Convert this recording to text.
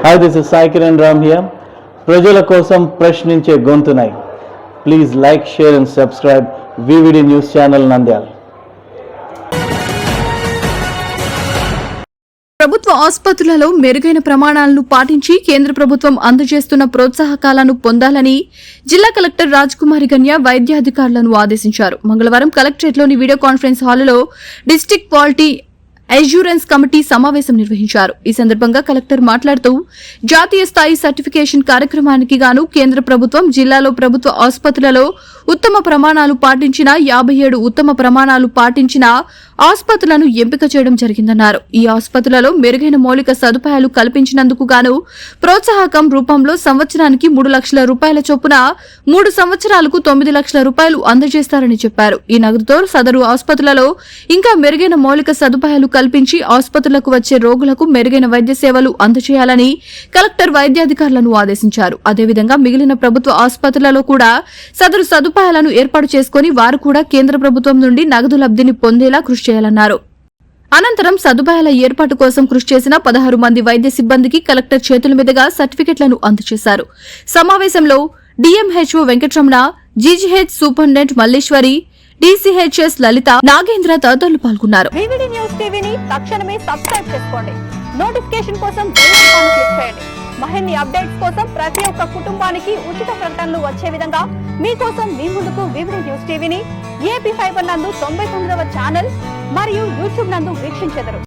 Hi, this is Sai Kiran Ram here. ప్రజల కోసం ప్రశ్నించే గొంతునై. Please like, share and subscribe VVD News Channel Nandyal. ప్రభుత్వ ఆసుపత్రులలో మెరుగైన ప్రమాణాలను పాటించి కేంద్ర ప్రభుత్వం అందజేస్తున్న ప్రోత్సాహకాలను పొందాలని జిల్లా కలెక్టర్ రాజ్కుమారి గన్య వైద్యాధికారులను ఆదేశించారు. మంగళవారం కలెక్టరేట్లోని వీడియో కాన్ఫరెన్స్ హాలులో డిస్ట్రిక్ట్ క్వాలిటీ అష్యూరెన్స్ కమిటీ సమావేశం నిర్వహించారు. ఈ సందర్భంగా కలెక్టర్ మాట్లాడుతూ జాతీయ స్థాయి సర్టిఫికేషన్ కార్యక్రమానికి గాను కేంద్ర ప్రభుత్వం జిల్లాలో ప్రభుత్వ ఆసుపత్రులలో ఉత్తమ ప్రమాణాలు పాటించిన 57 ఉత్తమ ప్రమాణాలు పాటించిన ఆసుపత్రులను ఎంపిక చేయడం జరిగిందన్నారు. ఈ ఆసుపత్రులలో మెరుగైన మౌలిక సదుపాయాలు కల్పించినందుకు గాను ప్రోత్సాహకం రూపంలో సంవత్సరానికి 3 లక్షల రూపాయల చొప్పున 3 సంవత్సరాలకు 9 లక్షల రూపాయలు అందజేస్తారని చెప్పారు. ఈ నగదుతో సదరు ఆసుపత్రులలో ఇంకా మెరుగైన మౌలిక సదుపాయాలు కల్పించి ఆసుపత్రులకు వచ్చే రోగులకు మెరుగైన వైద్య సేవలు అందజేయాలని కలెక్టర్ వైద్యాధికారులను ఆదేశించారు. అదేవిధంగా మిగిలిన ప్రభుత్వ ఆసుపత్రులలో కూడా సదరు సదుపాయాలను ఏర్పాటు చేసుకుని వారు కూడా కేంద్ర ప్రభుత్వం నుండి నగదు లబ్ధిని పొందేలా కృషి చేయాలన్నారు. అనంతరం సదుపాయాల ఏర్పాటు కోసం కృషి చేసిన 16 మంది వైద్య సిబ్బందికి కలెక్టర్ చేతుల మీదుగా సర్టిఫికెట్లను అందజేశారు. సమావేశంలో DMHO Venkataramana, GGH superintendent Malleswari, DCHS Lalitha, Nagendra తదితరులు పాల్గొన్నారు. VVD న్యూస్ టీవీని తక్షణమే సబ్స్క్రైబ్ చేసుకోండి. నోటిఫికేషన్ కోసం బెల్ ఐకాన్ క్లిక్ చేయండి. మరిన్ని అప్డేట్స్ కోసం ప్రతి ఒక్క కుటుంబానికి ఉచిత ప్రకటనలు వచ్చే విధంగా మీకోసం మీ ముందుకు VVD న్యూస్ టీవీని AP ఫైబర్ నందు 99వ ఛానల్ మరియు యూట్యూబ్ నందు వీక్షించెదరు.